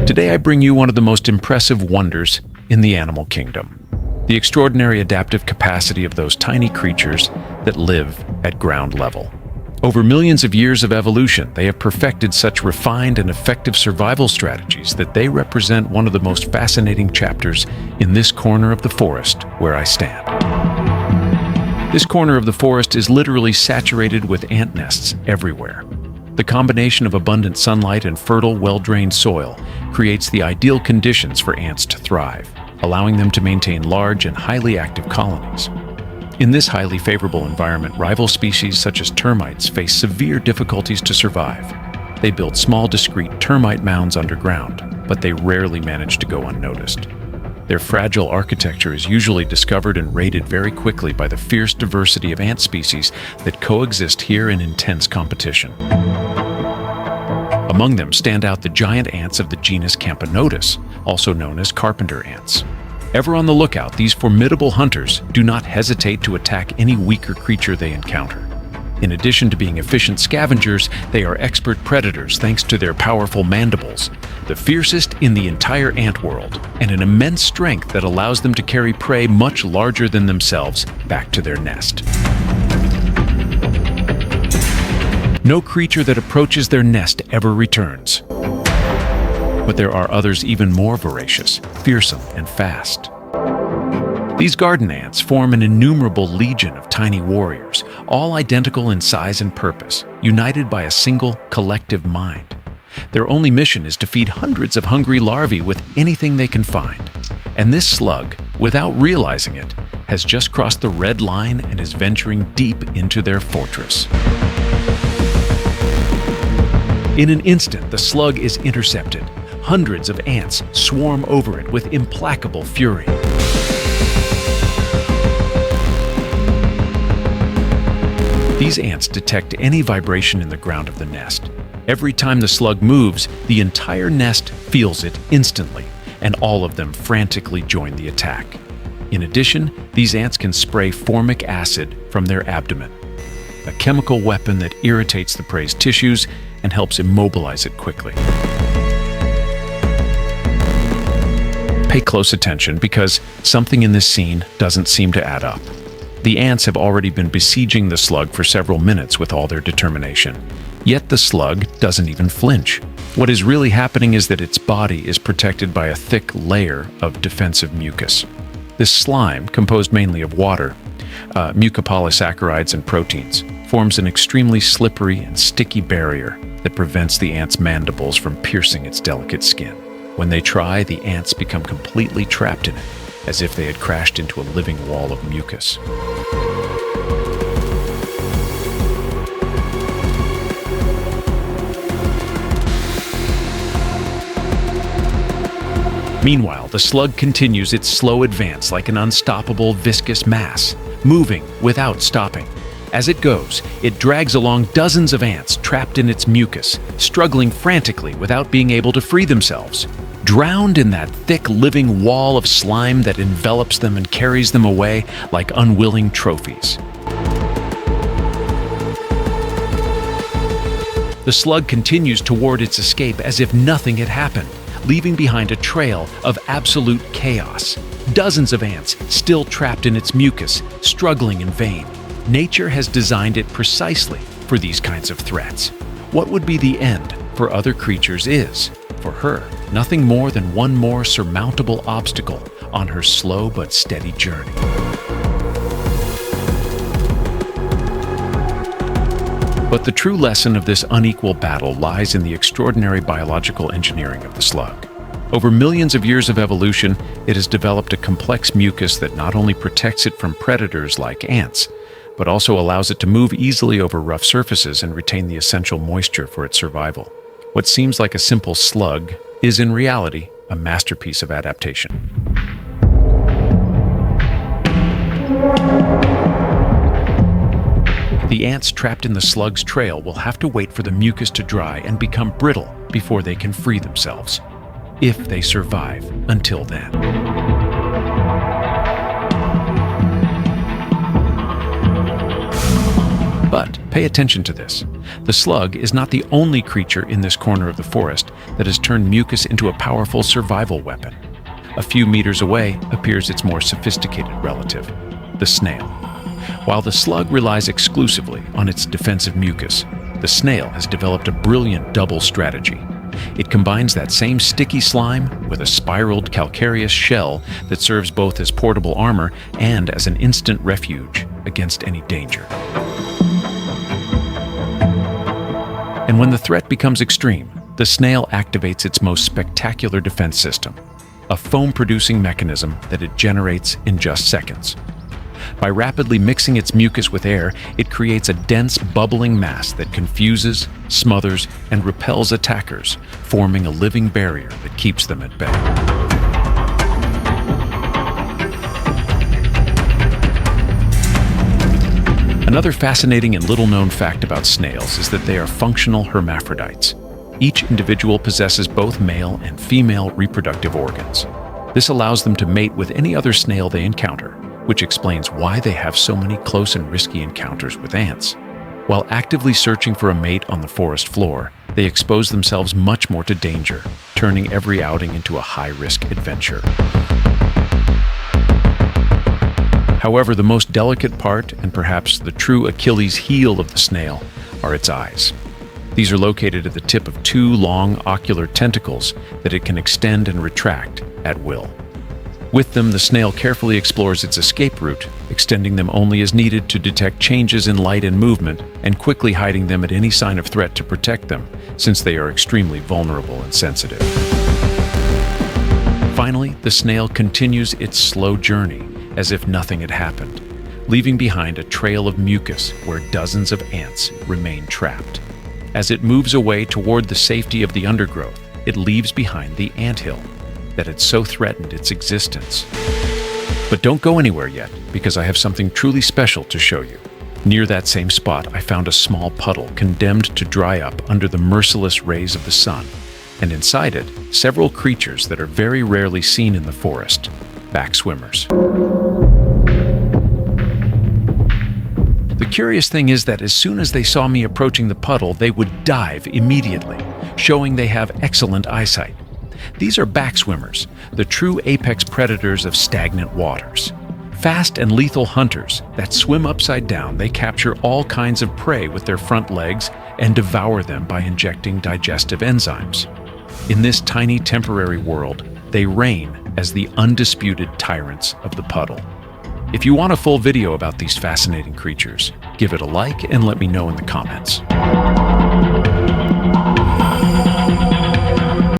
Today I bring you one of the most impressive wonders in the animal kingdom, the extraordinary adaptive capacity of those tiny creatures that live at ground level. Over millions of years of evolution, they have perfected such refined and effective survival strategies that they represent one of the most fascinating chapters in this corner of the forest where I stand. This corner of the forest is literally saturated with ant nests everywhere. The combination of abundant sunlight and fertile, well-drained soil creates the ideal conditions for ants to thrive, allowing them to maintain large and highly active colonies. In this highly favorable environment, rival species such as termites face severe difficulties to survive. They build small, discrete termite mounds underground, but they rarely manage to go unnoticed. Their fragile architecture is usually discovered and raided very quickly by the fierce diversity of ant species that coexist here in intense competition. Among them stand out the giant ants of the genus Camponotus, also known as carpenter ants. Ever on the lookout, these formidable hunters do not hesitate to attack any weaker creature they encounter. In addition to being efficient scavengers, they are expert predators thanks to their powerful mandibles, the fiercest in the entire ant world, and an immense strength that allows them to carry prey much larger than themselves back to their nest. No creature that approaches their nest ever returns. But there are others even more voracious, fearsome, and fast. These garden ants form an innumerable legion of tiny warriors, all identical in size and purpose, united by a single collective mind. Their only mission is to feed hundreds of hungry larvae with anything they can find. And this slug, without realizing it, has just crossed the red line and is venturing deep into their fortress. In an instant, the slug is intercepted. Hundreds of ants swarm over it with implacable fury. These ants detect any vibration in the ground of the nest. Every time the slug moves, the entire nest feels it instantly, and all of them frantically join the attack. In addition, these ants can spray formic acid from their abdomen, a chemical weapon that irritates the prey's tissues and helps immobilize it quickly. Pay close attention because something in this scene doesn't seem to add up. The ants have already been besieging the slug for several minutes with all their determination. Yet the slug doesn't even flinch. What is really happening is that its body is protected by a thick layer of defensive mucus. This slime, composed mainly of water, mucopolysaccharides and proteins, forms an extremely slippery and sticky barrier that prevents the ant's mandibles from piercing its delicate skin. When they try, the ants become completely trapped in it, as if they had crashed into a living wall of mucus. Meanwhile, the slug continues its slow advance like an unstoppable viscous mass, moving without stopping. As it goes, it drags along dozens of ants trapped in its mucus, struggling frantically without being able to free themselves. Drowned in that thick living wall of slime that envelops them and carries them away like unwilling trophies. The slug continues toward its escape as if nothing had happened, leaving behind a trail of absolute chaos. Dozens of ants still trapped in its mucus, struggling in vain. Nature has designed it precisely for these kinds of threats. What would be the end for other creatures is, for her, nothing more than one more surmountable obstacle on her slow but steady journey. But the true lesson of this unequal battle lies in the extraordinary biological engineering of the slug. Over millions of years of evolution, it has developed a complex mucus that not only protects it from predators like ants, but also allows it to move easily over rough surfaces and retain the essential moisture for its survival. What seems like a simple slug is in reality a masterpiece of adaptation. The ants trapped in the slug's trail will have to wait for the mucus to dry and become brittle before they can free themselves, if they survive until then. But Pay attention to this. The slug is not the only creature in this corner of the forest that has turned mucus into a powerful survival weapon. A few meters away appears its more sophisticated relative, the snail. While the slug relies exclusively on its defensive mucus, the snail has developed a brilliant double strategy. It combines that same sticky slime with a spiraled calcareous shell that serves both as portable armor and as an instant refuge against any danger. And when the threat becomes extreme, the snail activates its most spectacular defense system, a foam-producing mechanism that it generates in just seconds. By rapidly mixing its mucus with air, it creates a dense, bubbling mass that confuses, smothers, and repels attackers, forming a living barrier that keeps them at bay. Another fascinating and little-known fact about snails is that they are functional hermaphrodites. Each individual possesses both male and female reproductive organs. This allows them to mate with any other snail they encounter, which explains why they have so many close and risky encounters with ants. While actively searching for a mate on the forest floor, they expose themselves much more to danger, turning every outing into a high-risk adventure. However, the most delicate part, and perhaps the true Achilles heel of the snail, are its eyes. These are located at the tip of two long ocular tentacles that it can extend and retract at will. With them, the snail carefully explores its escape route, extending them only as needed to detect changes in light and movement, and quickly hiding them at any sign of threat to protect them, since they are extremely vulnerable and sensitive. Finally, the snail continues its slow journey, as if nothing had happened, leaving behind a trail of mucus where dozens of ants remain trapped. As it moves away toward the safety of the undergrowth, it leaves behind the anthill that had so threatened its existence. But don't go anywhere yet, because I have something truly special to show you. Near that same spot, I found a small puddle condemned to dry up under the merciless rays of the sun, and inside it, several creatures that are very rarely seen in the forest, backswimmers. The curious thing is that as soon as they saw me approaching the puddle, they would dive immediately, showing they have excellent eyesight. These are backswimmers, the true apex predators of stagnant waters. Fast and lethal hunters that swim upside down, they capture all kinds of prey with their front legs and devour them by injecting digestive enzymes. In this tiny temporary world, they reign as the undisputed tyrants of the puddle. If you want a full video about these fascinating creatures, give it a like and let me know in the comments.